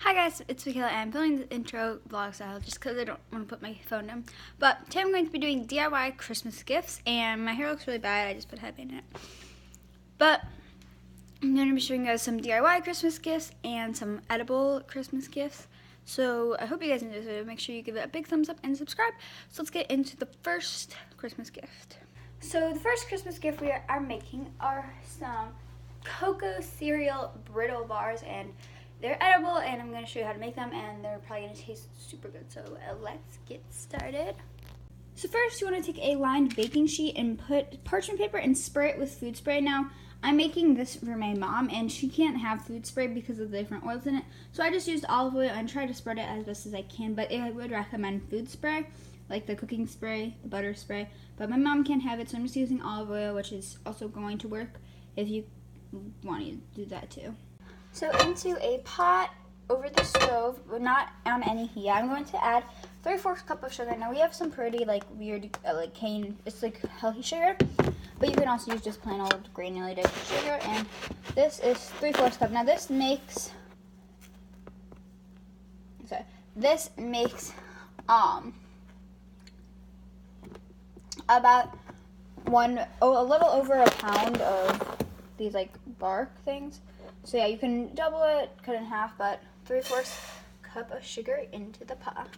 Hi guys, it's Michaela and I'm filming the intro vlog style just because I don't want to put my phone down. But today I'm going to be doing DIY Christmas gifts and my hair looks really bad. I just put headband in it. But I'm going to be showing you guys some DIY Christmas gifts and some edible Christmas gifts. So I hope you guys enjoy this video. Make sure you give it a big thumbs up and subscribe. So let's get into the first Christmas gift. So the first Christmas gift we are making are some cocoa cereal brittle bars, and they're edible, and I'm going to show you how to make them, and they're probably going to taste super good. So let's get started. So first you want to take a lined baking sheet and put parchment paper and spray it with food spray. Now I'm making this for my mom, and she can't have food spray because of the different oils in it. So I just used olive oil and tried to spread it as best as I can, but I would recommend food spray, like the cooking spray, the butter spray. But my mom can't have it, so I'm just using olive oil, which is also going to work if you want to do that too. So into a pot over the stove, but not on any heat, I'm going to add 3/4 cup of sugar. Now we have some pretty weird like cane, it's like healthy sugar, but you can also use just plain old granulated sugar, and this is 3/4 cup. Now this makes about a little over a pound of these like bark things. So yeah, you can double it, cut it in half, but 3/4 cup of sugar into the pot.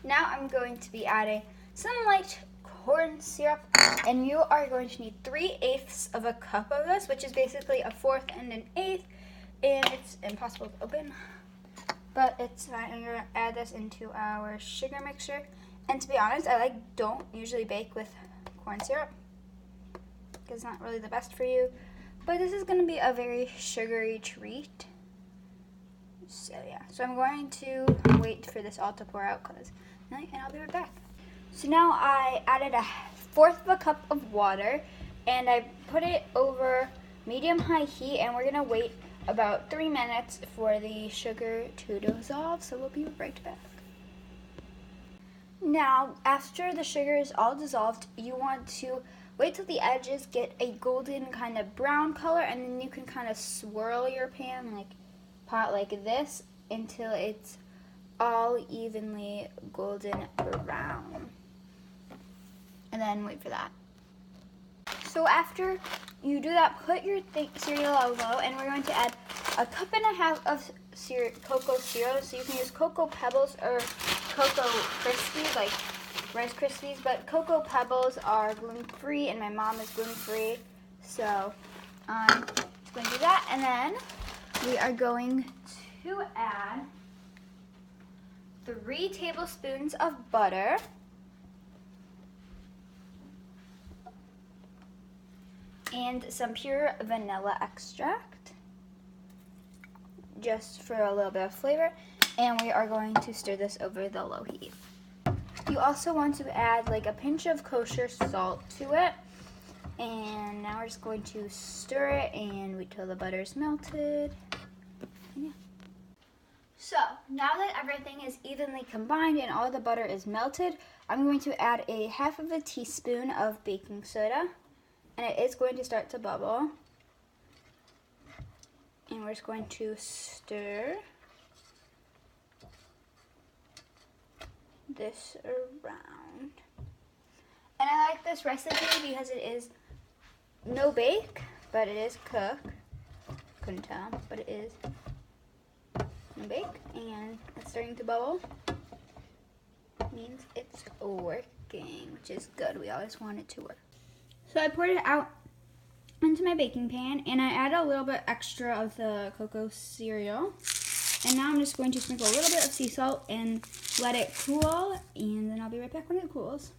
Now I'm going to be adding some light corn syrup, and you are going to need 3/8 of a cup of this, which is basically a fourth and an eighth, and it's impossible to open, but it's fine. I'm going to add this into our sugar mixture, and to be honest, I don't usually bake with corn syrup because it's not really the best for you. But this is going to be a very sugary treat. So yeah, so I'm going to wait for this all to pour out, and I'll be right back. So now I added 1/4 of a cup of water, and I put it over medium-high heat, and we're going to wait about 3 minutes for the sugar to dissolve, so we'll be right back. Now, after the sugar is all dissolved, you want to wait till the edges get a golden kind of brown color, and then you can kind of swirl your pot like this until it's all evenly golden brown. And then wait for that. So after you do that, put your cereal on low, and we're going to add 1.5 cups of cocoa cereal. So you can use Cocoa Pebbles or Cocoa Krispies, like Rice Krispies, but Cocoa Pebbles are gluten-free, and my mom is gluten-free, so I'm just going to do that. And then we are going to add 3 tablespoons of butter, and some pure vanilla extract, just for a little bit of flavor, and we are going to stir this over the low heat. You also want to add a pinch of kosher salt to it, and now we're just going to stir it and wait till the butter is melted. Yeah. So now that everything is evenly combined and all the butter is melted, I'm going to add 1/2 teaspoon of baking soda, and it is going to start to bubble, and we're just going to stir this around. And I like this recipe because it is no bake, but it is cook. Couldn't tell, but it is no bake, and it's starting to bubble. Means it's working, which is good. We always want it to work. So I poured it out into my baking pan, and I added a little bit extra of the cocoa cereal. And now I'm just going to sprinkle a little bit of sea salt and let it cool, and then I'll be right back when it cools.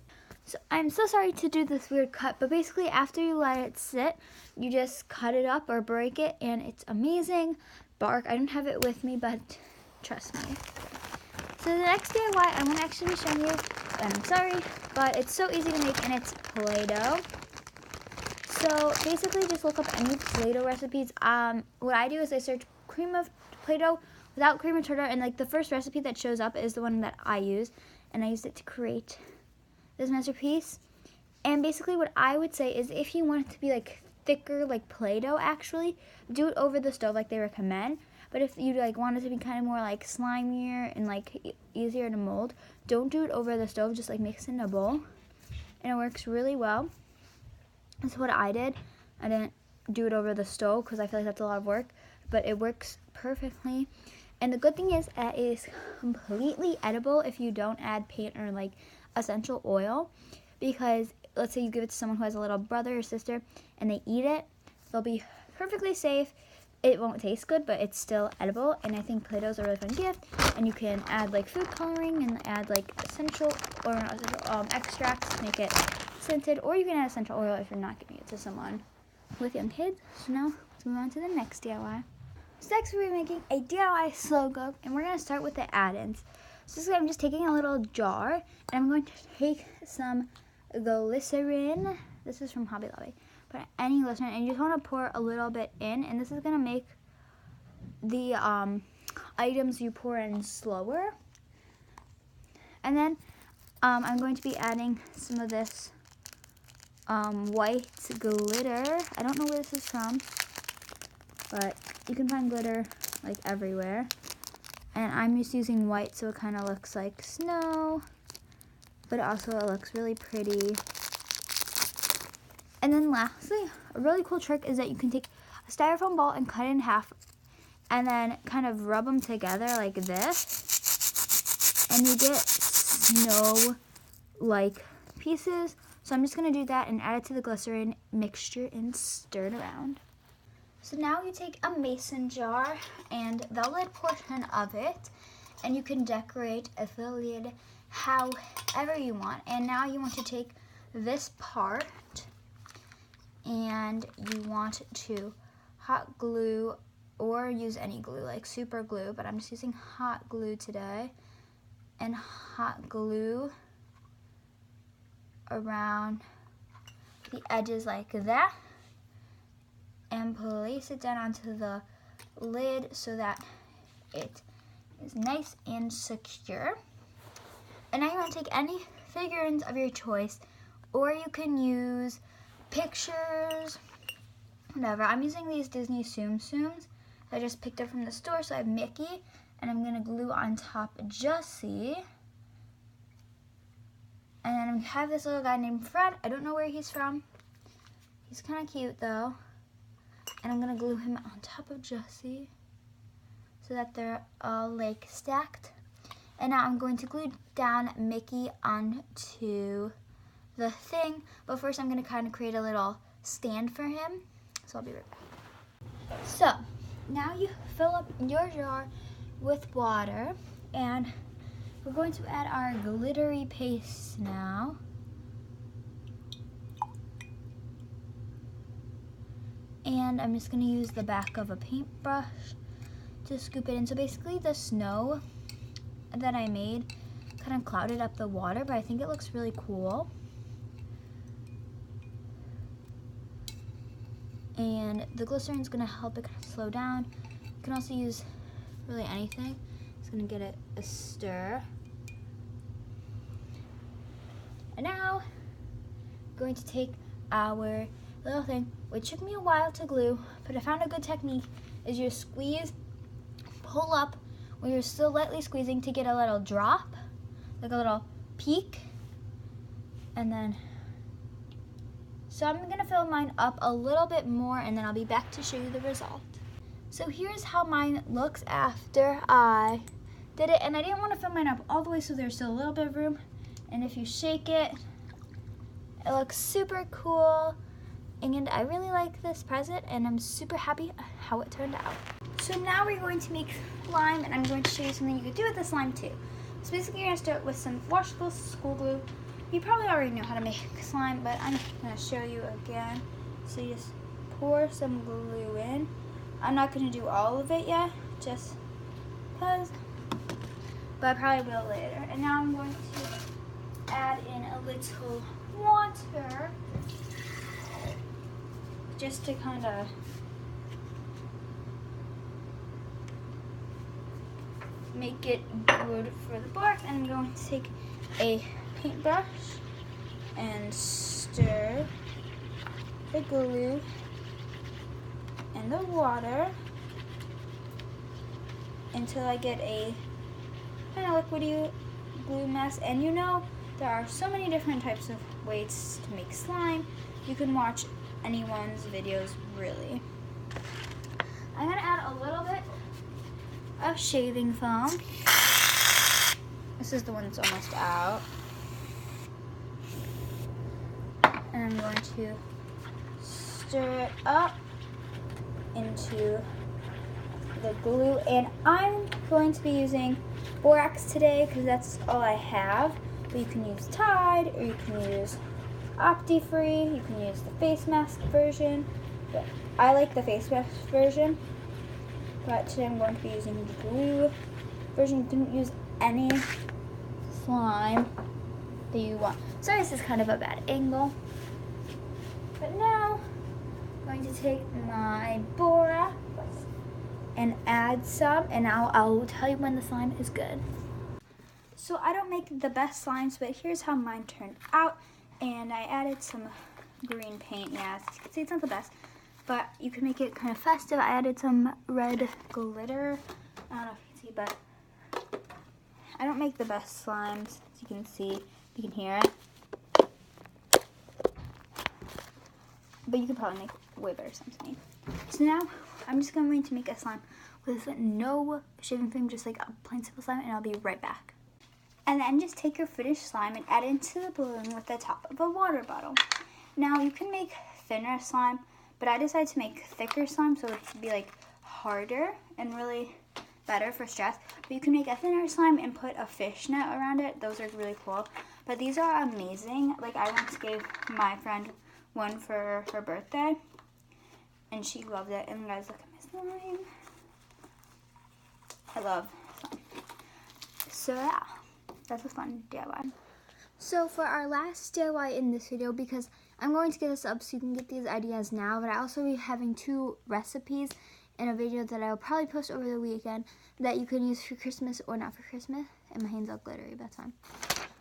So I'm so sorry to do this weird cut, but basically after you let it sit, you just cut it up or break it, and it's amazing. Bark, I don't have it with me, but trust me. So the next DIY I'm going to actually be showing you, and I'm sorry, but it's so easy to make, and it's Play-Doh. So basically just look up any Play-Doh recipes. What I do is I search cream of Play-Doh without cream or tartar, and the first recipe that shows up is the one that I use, and I used it to create this masterpiece. And basically what I would say is if you want it to be thicker like Play-Doh actually, do it over the stove like they recommend. But if you like want it to be kind of more like slimier and like easier to mold, don't do it over the stove, just like mix it in a bowl. And it works really well. That's what I did. I didn't do it over the stove because I feel like that's a lot of work, but it works perfectly. And the good thing is it is completely edible if you don't add paint or like essential oil, because let's say you give it to someone who has a little brother or sister and they eat it, they'll be perfectly safe. It won't taste good, but it's still edible. And I think Play-Doh is a really fun gift. And you can add like food coloring and add like essential or not essential, extracts to make it scented, or you can add essential oil if you're not giving it to someone with young kids. So now let's move on to the next DIY. So next we're making a DIY slow cook, and we're going to start with the add-ins. So I'm just taking a little jar, and I'm going to take some glycerin. This is from Hobby Lobby. But any glycerin, and you just want to pour a little bit in, and this is going to make the items you pour in slower. And then I'm going to be adding some of this white glitter. I don't know where this is from, but you can find glitter like everywhere. And I'm just using white so it kind of looks like snow, but also it looks really pretty. And then lastly, a really cool trick is that you can take a styrofoam ball and cut it in half and then kind of rub them together like this, and you get snow-like pieces. So I'm just going to do that and add it to the glycerin mixture and stir it around. So now you take a mason jar and the lid portion of it, and you can decorate the lid however you want. And now you want to take this part and you want to hot glue or use any glue like super glue, but I'm just using hot glue today, and hot glue around the edges like that, and place it down onto the lid so that it is nice and secure. And now you want to take any figurines of your choice, or you can use pictures, whatever. I'm using these Disney Tsum Tsums I just picked up from the store. So I have Mickey, and I'm going to glue on top Jussie. And then we have this little guy named Fred. I don't know where he's from. He's kind of cute though. And I'm going to glue him on top of Jussie so that they're all like stacked. And now I'm going to glue down Mickey onto the thing. But first I'm going to kind of create a little stand for him. So I'll be right back. So now you fill up your jar with water, and we're going to add our glittery paste now. And I'm just going to use the back of a paintbrush to scoop it in. So basically the snow that I made kind of clouded up the water, but I think it looks really cool. And the glycerin is going to help it kind of slow down. You can also use really anything. It's going to get it a stir. And now I'm going to take our little thing, which took me a while to glue, but I found a good technique, is you squeeze, pull up when you're still lightly squeezing to get a little drop, like a little peak, and then, so I'm going to fill mine up a little bit more, and then I'll be back to show you the result. So here's how mine looks after I did it, and I didn't want to fill mine up all the way so there's still a little bit of room, and if you shake it, it looks super cool. And I really like this present, and I'm super happy how it turned out. So now we're going to make slime, and I'm going to show you something you could do with the slime too. So basically you're going to start with some washable school glue. You probably already know how to make slime, but I'm going to show you again. So you just pour some glue in. I'm not going to do all of it yet, just because, but I probably will later. And now I'm going to add in a little water, just to kind of make it good for the bark. And I'm going to take a paintbrush and stir the glue in the water until I get a kind of liquidy glue mess. And you know, there are so many different types of ways to make slime. You can watch anyone's videos, really. I'm gonna add a little bit of shaving foam. This is the one that's almost out. And I'm going to stir it up into the glue. And I'm going to be using borax today because that's all I have. But you can use Tide, or you can use Opti-Free, you can use the face mask version. But I like the face mask version. But today I'm going to be using the glue version. You can use any slime that you want. Sorry, this is kind of a bad angle. But now I'm going to take my borax and add some, and I'll tell you when the slime is good. So I don't make the best slimes, but here's how mine turned out. And I added some green paint. Yeah, as you can see, it's not the best, but you can make it kind of festive. I added some red glitter. I don't know if you can see, but I don't make the best slimes. As you can see, you can hear it. But you can probably make way better slimes than me. So now I'm just going to make a slime with no shaving foam, just like a plain simple slime, and I'll be right back. And then just take your finished slime and add it into the balloon with the top of a water bottle. Now you can make thinner slime, but I decided to make thicker slime so it would be like harder and really better for stress. But you can make a thinner slime and put a fishnet around it. Those are really cool. But these are amazing. Like, I once gave my friend one for her birthday, and she loved it. And guys, look at my slime. I love slime. So yeah, that's a fun DIY. So for our last DIY in this video, because I'm going to get this up so you can get these ideas now, but I also be having 2 recipes in a video that I'll probably post over the weekend that you can use for Christmas or not for Christmas. And my hand's all glittery, but that's fine.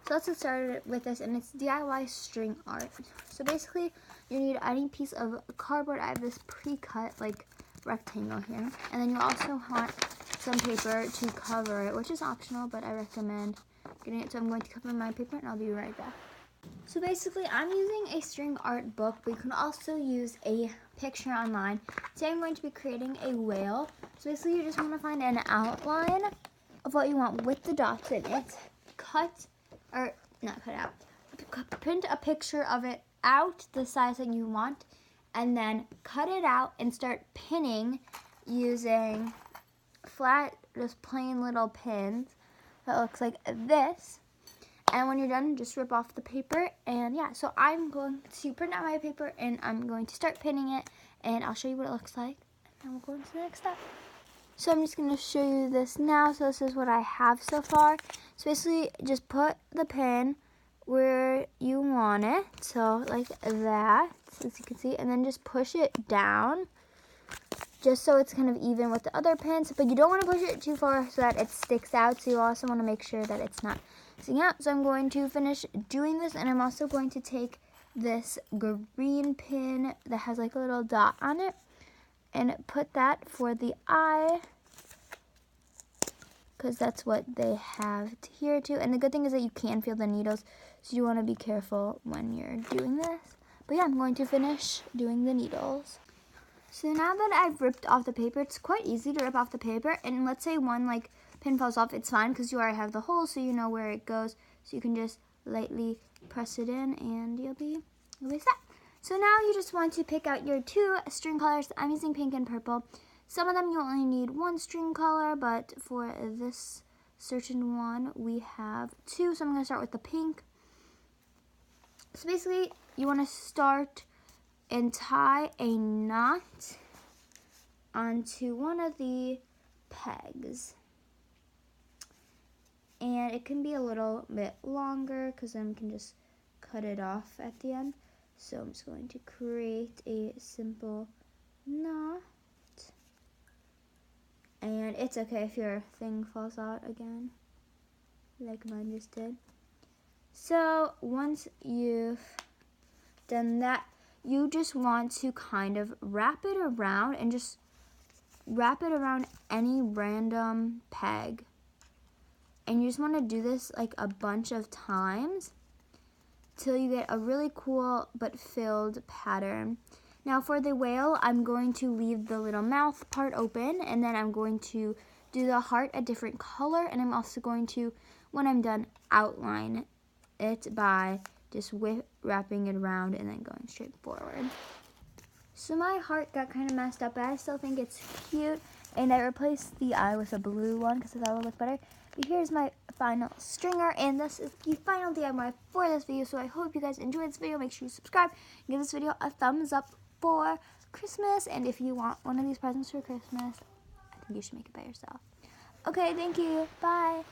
So let's get started with this, and it's DIY string art. So basically, you need any piece of cardboard. I have this pre-cut, like, rectangle here. And then you also want some paper to cover it, which is optional, but I recommend getting it. So I'm going to cover my paper, and I'll be right back. So basically, I'm using a string art book, but you can also use a picture online. Today I'm going to be creating a whale. So basically, you just want to find an outline of what you want with the dots in it. Print a picture of it out the size that you want, and then cut it out and start pinning using flat, just plain little pins that looks like this. And when you're done, just rip off the paper. And yeah, so I'm going to print out my paper, and I'm going to start pinning it, and I'll show you what it looks like, and then we'll go into the next step. So I'm just going to show you this now. So this is what I have so far. So basically, just put the pin where you want it, so like that, as you can see, and then just push it down, just so it's kind of even with the other pins, but you don't want to push it too far so that it sticks out, so you also want to make sure that it's not sticking out. So I'm going to finish doing this, and I'm also going to take this green pin that has like a little dot on it, and put that for the eye, because that's what they have here too. And the good thing is that you can feel the needles, so you want to be careful when you're doing this. But yeah, I'm going to finish doing the needles. So now that I've ripped off the paper, it's quite easy to rip off the paper. And let's say one like pin falls off, it's fine because you already have the hole, so you know where it goes. So you can just lightly press it in, and you'll be set. So now you just want to pick out your 2 string colors. I'm using pink and purple. Some of them you only need 1 string color, but for this certain one, we have 2. So I'm going to start with the pink. So basically, you want to start and tie a knot onto one of the pegs. And it can be a little bit longer because then we can just cut it off at the end. So I'm just going to create a simple knot. And it's okay if your thing falls out again, like mine just did. So once you've done that, you just want to kind of wrap it around and just wrap it around any random peg. And you just want to do this like a bunch of times till you get a really cool but filled pattern. Now for the whale, I'm going to leave the little mouth part open, and then I'm going to do the heart a different color, and I'm also going to, when I'm done, outline it by just wrapping it around and then going straight forward. So my heart got kind of messed up, but I still think it's cute, and I replaced the eye with a blue one because I thought it would look better. But here's my final stringer, and this is the final DIY for this video. So I hope you guys enjoyed this video. Make sure you subscribe and give this video a thumbs up for Christmas. And if you want one of these presents for Christmas, I think you should make it by yourself. Okay, thank you. Bye.